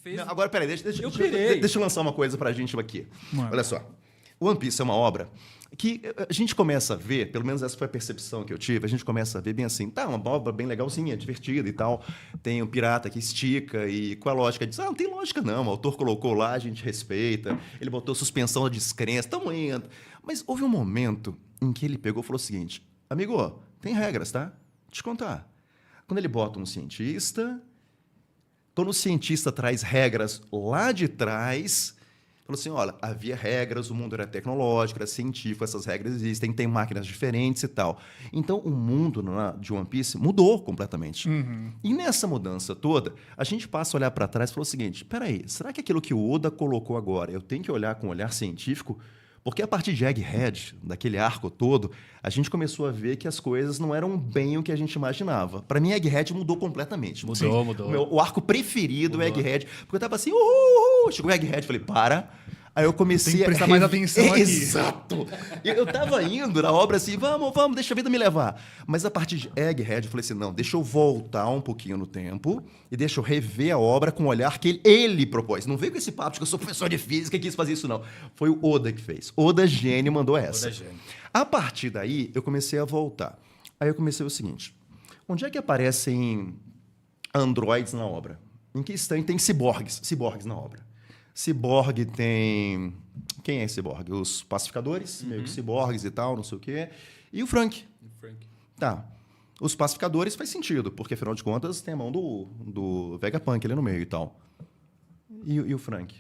fez... Não, agora, peraí, deixa eu lançar uma coisa pra gente aqui. Mano. Olha só. O One Piece é uma obra que a gente começa a ver, pelo menos essa foi a percepção que eu tive, a gente começa a ver bem assim, tá, uma obra bem legalzinha, divertida e tal, tem um pirata que estica e com a lógica diz, não tem lógica não, o autor colocou lá, a gente respeita, ele botou suspensão da descrença, tamo indo. Mas houve um momento em que ele pegou e falou o seguinte, amigo, tem regras, tá? Vou te contar. Quando ele bota um cientista, quando o cientista traz regras lá de trás... Falou assim, olha, havia regras, o mundo era tecnológico, era científico, essas regras existem, tem máquinas diferentes e tal. Então, o mundo de One Piece mudou completamente. Uhum. E nessa mudança toda, a gente passa a olhar para trás e falou o seguinte, peraí, será que aquilo que o Oda colocou agora, eu tenho que olhar com um olhar científico? Porque a partir de Egghead, daquele arco todo, a gente começou a ver que as coisas não eram bem o que a gente imaginava. Para mim, Egghead mudou completamente. Mudou. O arco preferido é Egghead. Porque eu tava assim, uhul. Chegou Egghead, falei, para. Aí eu comecei Tem que prestar mais atenção aqui. Exato. Eu tava indo na obra assim, vamos, deixa a vida me levar. Mas a partir de Egghead, eu falei assim, não, deixa eu voltar um pouquinho no tempo e deixa eu rever a obra com o olhar que ele propôs. Não veio com esse papo de que eu sou professor de física e quis fazer isso, não. Foi o Oda que fez. Oda Gênio mandou essa. Oda Gênio. A partir daí, eu comecei a voltar. Aí eu comecei o seguinte, onde é que aparecem androides na obra? Em que instante tem ciborgues na obra? Ciborgue tem... Quem é Ciborgue? Os pacificadores, meio que ciborgues e tal, não sei o quê. E o Frank. Tá. Os pacificadores faz sentido, porque, afinal de contas, tem a mão do Vegapunk ali no meio e tal. E o Frank?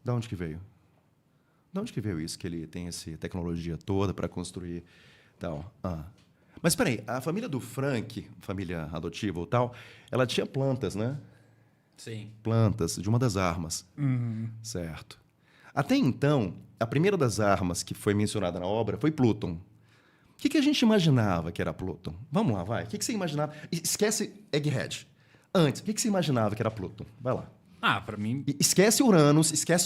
Da onde que veio? Da onde que veio isso, que ele tem essa tecnologia toda para construir tal? Mas, espera aí, a família do Frank, família adotiva ou tal, ela tinha plantas, né? Sim. Plantas de uma das armas. Uhum. Certo. Até então, a primeira das armas que foi mencionada na obra foi Pluton. O que a gente imaginava que era Pluton? Vamos lá, vai. O que você imaginava? Esquece Egghead. Antes, o que você imaginava que era Pluton? Vai lá. Pra mim... Esquece Uranus. Tá.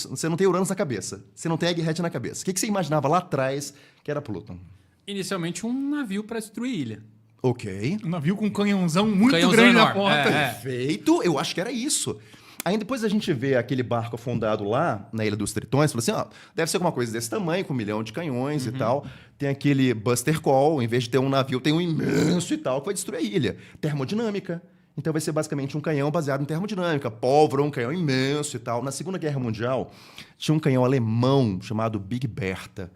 Você não tem Uranus na cabeça. Você não tem Egghead na cabeça. O que você imaginava lá atrás que era Pluton? Inicialmente, um navio para destruir ilha. Ok. Um navio com um canhãozão muito Canhãozão grande na enorme. ponta. Perfeito, eu acho que era isso. Aí depois a gente vê aquele barco afundado lá na Ilha dos Tritões, fala assim, deve ser alguma coisa desse tamanho, com 1 milhão de canhões e tal. Tem aquele Buster Call, em vez de ter um navio, tem um imenso e tal, que vai destruir a ilha. Termodinâmica. Então vai ser basicamente um canhão baseado em termodinâmica. Pólvora, um canhão imenso e tal. Na Segunda Guerra Mundial, tinha um canhão alemão chamado Big Bertha.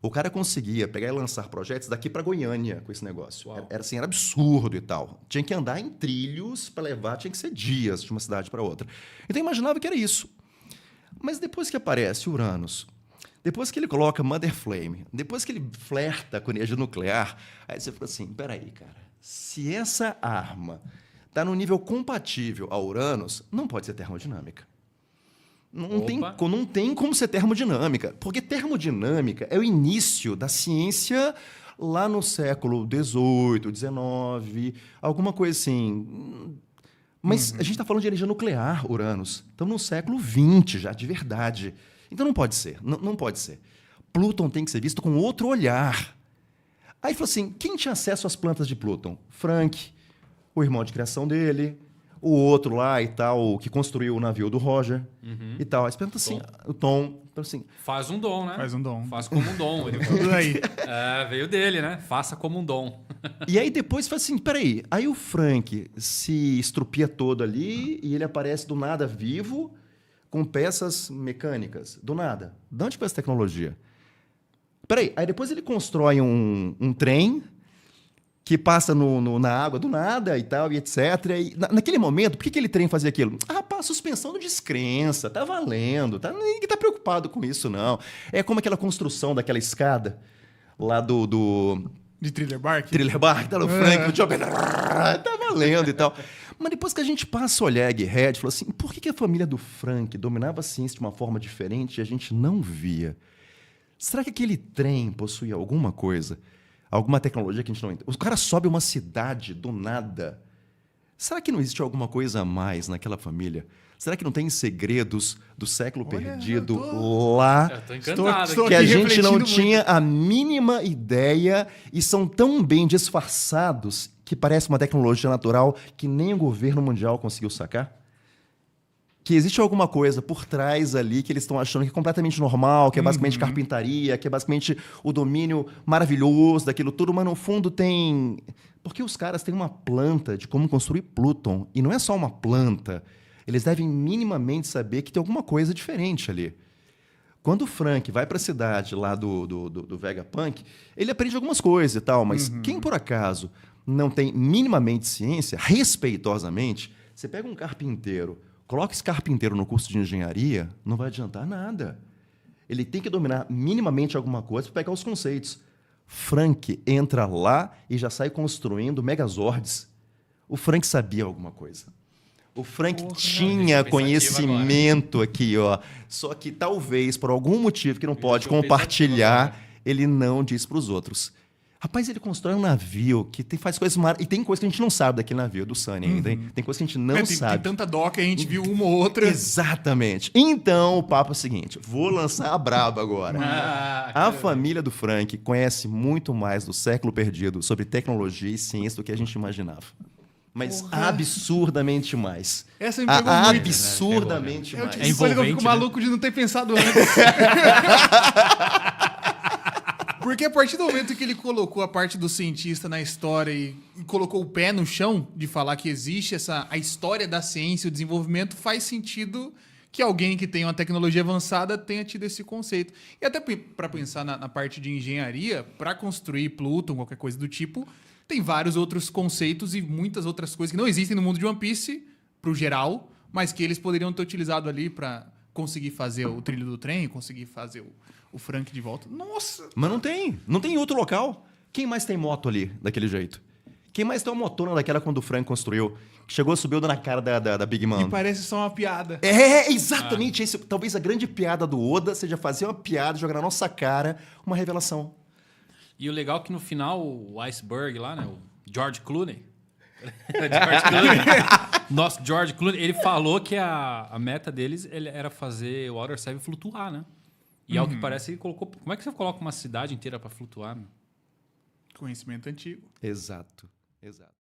O cara conseguia pegar e lançar projetos daqui para Goiânia com esse negócio. Era assim, era absurdo e tal. Tinha que andar em trilhos para levar, tinha que ser dias de uma cidade para outra. Então eu imaginava que era isso. Mas depois que aparece Uranus, depois que ele coloca Mother Flame, depois que ele flerta com energia nuclear, aí você fala assim, peraí, cara, se essa arma está no nível compatível a Uranus, não pode ser termodinâmica. Não tem como ser termodinâmica, porque termodinâmica é o início da ciência lá no século XVIII, XIX, alguma coisa assim. Mas a gente está falando de energia nuclear, Uranus. Estamos no século XX já, de verdade. Então não pode ser, não pode ser. Plutão tem que ser visto com outro olhar. Aí falou assim, quem tinha acesso às plantas de Plutão? Frank, o irmão de criação dele, o outro lá e tal, que construiu o navio do Roger e tal. Aí você pergunta assim, o Tom, assim... Faz um dom, né? Faz um dom. Faz como um dom. Ele Tudo aí. veio dele, né? Faça como um dom. E aí depois faz assim, peraí, aí o Frank se estrupia todo ali e ele aparece do nada vivo com peças mecânicas, do nada. De onde foi essa tecnologia? Peraí, aí depois ele constrói um trem que passa na água do nada e tal, e etc. E naquele momento, por que aquele trem fazia aquilo? Rapaz, suspensão de descrença, tá valendo, ninguém tá preocupado com isso, não. É como aquela construção daquela escada lá De Thriller Bark? Thriller Bark, tá no Frank, o Chopper, tá valendo e tal. Mas depois que a gente passa a olhar Egghead, falou assim, por que a família do Frank dominava a ciência de uma forma diferente e a gente não via? Será que aquele trem possuía alguma coisa? Alguma tecnologia que a gente não entende? O cara sobe uma cidade do nada. Será que não existe alguma coisa a mais naquela família? Será que não tem segredos do século perdido lá Eu tô encantado. Estou que a aqui gente não refletindo tinha a mínima ideia e são tão bem disfarçados que parece uma tecnologia natural que nem o governo mundial conseguiu sacar? que existe alguma coisa por trás ali que eles estão achando que é completamente normal, que é basicamente carpintaria, que é basicamente o domínio maravilhoso daquilo tudo, mas no fundo tem... Porque os caras têm uma planta de como construir Pluton, e não é só uma planta. Eles devem minimamente saber que tem alguma coisa diferente ali. Quando o Frank vai para a cidade lá do Vegapunk, ele aprende algumas coisas e tal, mas quem por acaso não tem minimamente ciência, respeitosamente, você pega um carpinteiro, coloca esse carpinteiro no curso de engenharia, não vai adiantar nada. Ele tem que dominar minimamente alguma coisa para pegar os conceitos. Frank entra lá e já sai construindo megazords. O Frank sabia alguma coisa. O Frank tinha conhecimento aqui, ó. Só que talvez, por algum motivo que não pode compartilhar, ele não diz para os outros. Rapaz, ele constrói um navio que faz coisas maravilhosas. E tem coisa que a gente não sabe daquele navio, do Sunny ainda, hein? Tem coisa que a gente não sabe. Tem tanta dó que a gente viu uma ou outra. Exatamente. Então, o papo é o seguinte. Vou lançar a braba agora. A família do Frank conhece muito mais do século perdido sobre tecnologia e ciência do que a gente imaginava. Mas absurdamente mais. Essa me pegou muito. Absurdamente mais. É envolvente, eu fico maluco de não ter pensado antes. Porque a partir do momento que ele colocou a parte do cientista na história e colocou o pé no chão de falar que existe a história da ciência, o desenvolvimento, faz sentido que alguém que tem uma tecnologia avançada tenha tido esse conceito. E até para pensar na parte de engenharia, para construir Pluton, qualquer coisa do tipo, tem vários outros conceitos e muitas outras coisas que não existem no mundo de One Piece, pro geral, mas que eles poderiam ter utilizado ali para conseguir fazer o trilho do trem, conseguir fazer o Frank de volta. Nossa! Mas não tem. Não tem em outro local. Quem mais tem moto ali, daquele jeito? Quem mais tem uma motona daquela quando o Frank construiu? Chegou, subiu, dando na cara da Big Mom. E parece só uma piada. É, exatamente. Esse, talvez a grande piada do Oda seja fazer uma piada, jogar na nossa cara uma revelação. E o legal é que no final, o Iceberg lá, né? O George Clooney. George Clooney. Nosso George Clooney, ele falou que a meta deles era fazer o Water 7 flutuar, né? E ao que parece, ele colocou... Como é que você coloca uma cidade inteira para flutuar, meu? Conhecimento antigo. Exato.